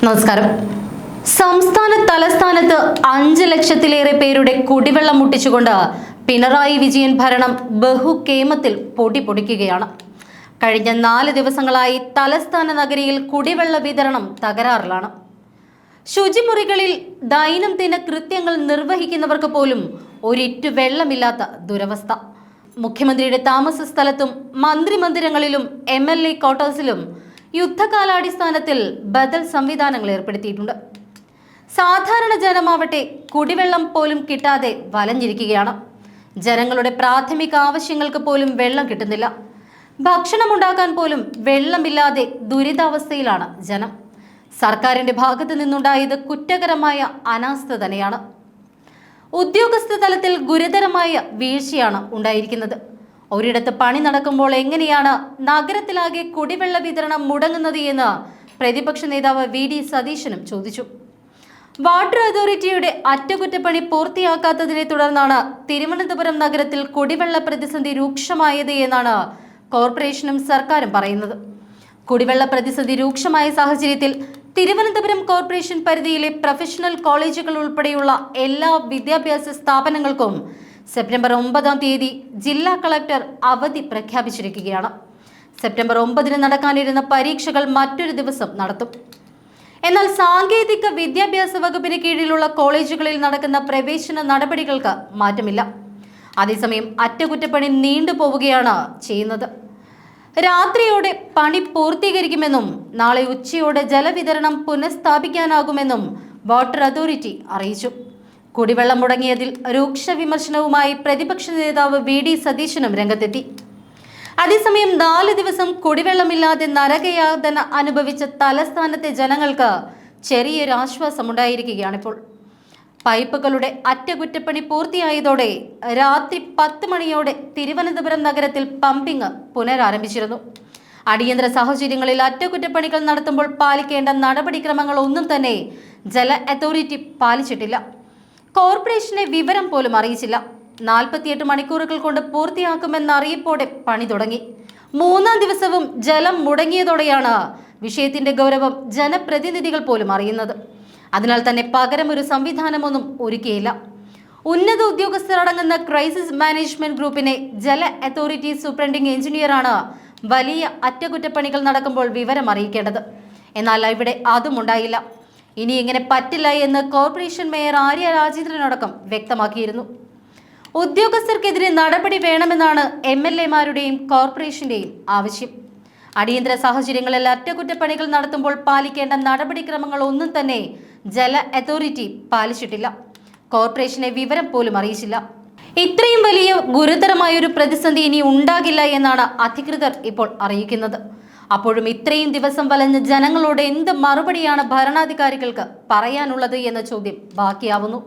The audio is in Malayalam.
നമസ്കാരം. തലസ്ഥാനത്ത് 5 ലക്ഷത്തിലേറെ പേരുടെ കുടിവെള്ളം മുട്ടിച്ചുകൊണ്ട് പിണറായി വിജയൻ ഭരണം ബഹുകേമത്തിൽ പൊടിപൊടിക്കുകയാണ്. കഴിഞ്ഞ 4 ദിവസങ്ങളായി തലസ്ഥാന നഗരിയിൽ കുടിവെള്ള വിതരണം തകരാറിലാണ്. ശുചിമുറികളിൽ ദൈനംദിന കൃത്യങ്ങൾ നിർവഹിക്കുന്നവർക്ക് പോലും ഒരിറ്റു വെള്ളമില്ലാത്ത ദുരവസ്ഥ. മുഖ്യമന്ത്രിയുടെ താമസ സ്ഥലത്തും മന്ത്രിമന്ദിരങ്ങളിലും MLA ക്വാർട്ടേഴ്സിലും യുദ്ധകാലാടിസ്ഥാനത്തിൽ ബദൽ സംവിധാനങ്ങൾ ഏർപ്പെടുത്തിയിട്ടുണ്ട്. സാധാരണ ജനമാവട്ടെ കുടിവെള്ളം പോലും കിട്ടാതെ വലഞ്ഞിരിക്കുകയാണ്. ജനങ്ങളുടെ പ്രാഥമിക ആവശ്യങ്ങൾക്ക് പോലും വെള്ളം കിട്ടുന്നില്ല. ഭക്ഷണമുണ്ടാക്കാൻ പോലും വെള്ളമില്ലാതെ ദുരിതാവസ്ഥയിലാണ് ജനം. സർക്കാരിന്റെ ഭാഗത്തു നിന്നുണ്ടായത് കുറ്റകരമായ അനാസ്ഥ തന്നെയാണ്. ഉദ്യോഗസ്ഥ തലത്തിൽ ഗുരുതരമായ വീഴ്ചയാണ് ഉണ്ടായിരിക്കുന്നത്. ഒരിടത്ത് പണി നടക്കുമ്പോൾ എങ്ങനെയാണ് നഗരത്തിലാകെ കുടിവെള്ള വിതരണം മുടങ്ങുന്നത് എന്ന് പ്രതിപക്ഷ നേതാവ് VD സതീശനും ചോദിച്ചു. വാട്ടർ അതോറിറ്റിയുടെ അറ്റകുറ്റപ്പണി പൂർത്തിയാക്കാത്തതിനെ തുടർന്നാണ് തിരുവനന്തപുരം നഗരത്തിൽ കുടിവെള്ള പ്രതിസന്ധി രൂക്ഷമായത് എന്നാണ് കോർപ്പറേഷനും സർക്കാരും പറയുന്നത്. കുടിവെള്ള പ്രതിസന്ധി രൂക്ഷമായ സാഹചര്യത്തിൽ തിരുവനന്തപുരം കോർപ്പറേഷൻ പരിധിയിലെ പ്രൊഫഷണൽ കോളേജുകൾ ഉൾപ്പെടെയുള്ള എല്ലാ വിദ്യാഭ്യാസ സ്ഥാപനങ്ങൾക്കും സെപ്റ്റംബർ 9-ാം തീയതി ജില്ലാ കളക്ടർ അവധി പ്രഖ്യാപിച്ചിരിക്കുകയാണ്. സെപ്റ്റംബർ 9-ന് നടക്കാനിരുന്ന പരീക്ഷകൾ മറ്റൊരു ദിവസം നടത്തും. എന്നാൽ സാങ്കേതിക വിദ്യാഭ്യാസ വകുപ്പിന് കീഴിലുള്ള കോളേജുകളിൽ നടക്കുന്ന പ്രവേശന നടപടികൾക്ക് മാറ്റമില്ല. അതേസമയം അറ്റകുറ്റപ്പണി നീണ്ടുപോവുകയാണ് ചെയ്യുന്നത്. രാത്രിയോടെ പണി പൂർത്തീകരിക്കുമെന്നും നാളെ ഉച്ചയോടെ ജലവിതരണം പുനഃസ്ഥാപിക്കാനാകുമെന്നും വാട്ടർ അതോറിറ്റി അറിയിച്ചു. കുടിവെള്ളം മുടങ്ങിയതിൽ രൂക്ഷ വിമർശനവുമായി പ്രതിപക്ഷ നേതാവ് VD സതീശനും രംഗത്തെത്തി. അതേസമയം 4 ദിവസം കുടിവെള്ളമില്ലാതെ നരകയാതന അനുഭവിച്ച തലസ്ഥാനത്തെ ജനങ്ങൾക്ക് ചെറിയൊരു ആശ്വാസമുണ്ടായിരിക്കുകയാണിപ്പോൾ. പൈപ്പുകളുടെ അറ്റകുറ്റപ്പണി പൂർത്തിയായതോടെ രാത്രി 10 മണിയോടെ തിരുവനന്തപുരം നഗരത്തിൽ പമ്പിംഗ് പുനരാരംഭിച്ചിരുന്നു. അടിയന്തര സാഹചര്യങ്ങളിൽ അറ്റകുറ്റപ്പണികൾ നടത്തുമ്പോൾ പാലിക്കേണ്ട നടപടിക്രമങ്ങൾ ഒന്നും തന്നെ ജല അതോറിറ്റി പാലിച്ചിട്ടില്ല. കോർപ്പറേഷനെ വിവരം പോലും അറിയിച്ചില്ല. 48 മണിക്കൂറുകൾ കൊണ്ട് പൂർത്തിയാക്കുമെന്ന അറിയിപ്പോടെ പണി തുടങ്ങി. 3-ാം ദിവസവും ജലം മുടങ്ങിയതോടെയാണ് വിഷയത്തിന്റെ ഗൗരവം ജനപ്രതിനിധികൾ പോലും അറിയുന്നത്. അതിനാൽ തന്നെ പകരം ഒരു സംവിധാനമൊന്നും ഒരുക്കിയില്ല. ഉന്നത ഉദ്യോഗസ്ഥർ അടങ്ങുന്ന ക്രൈസിസ് മാനേജ്മെന്റ് ഗ്രൂപ്പിനെ ജല അതോറിറ്റി സൂപ്രണ്ടിംഗ് എഞ്ചിനീയറാണ് വലിയ അറ്റകുറ്റപ്പണികൾ നടക്കുമ്പോൾ വിവരം അറിയിക്കേണ്ടത്. എന്നാൽ ഇവിടെ അതും ഉണ്ടായില്ല. ഇനി ഇങ്ങനെ പറ്റില്ല എന്ന് കോർപ്പറേഷൻ മേയർ ആര്യ രാജേന്ദ്രനടക്കം വ്യക്തമാക്കിയിരുന്നു. ഉദ്യോഗസ്ഥർക്കെതിരെ നടപടി വേണമെന്നാണ് MLA-മാരുടെയും കോർപ്പറേഷന്റെയും ആവശ്യം. അടിയന്തര സാഹചര്യങ്ങളിൽ അറ്റകുറ്റപ്പണികൾ നടത്തുമ്പോൾ പാലിക്കേണ്ട നടപടിക്രമങ്ങൾ ഒന്നും തന്നെ ജല അതോറിറ്റി പാലിച്ചിട്ടില്ല. കോർപ്പറേഷനെ വിവരം പോലും അറിയിച്ചില്ല. ഇത്രയും വലിയ ഗുരുതരമായൊരു പ്രതിസന്ധി ഇനി ഉണ്ടാകില്ല എന്നാണ് അധികൃതർ ഇപ്പോൾ അറിയിക്കുന്നത്. അപ്പോഴും ഇത്രയും ദിവസം വലഞ്ഞ ജനങ്ങളോട് എന്ത് മറുപടിയാണ് ഭരണാധികാരികൾക്ക് പറയാനുള്ളത് എന്ന ചോദ്യം ബാക്കിയാവുന്നു.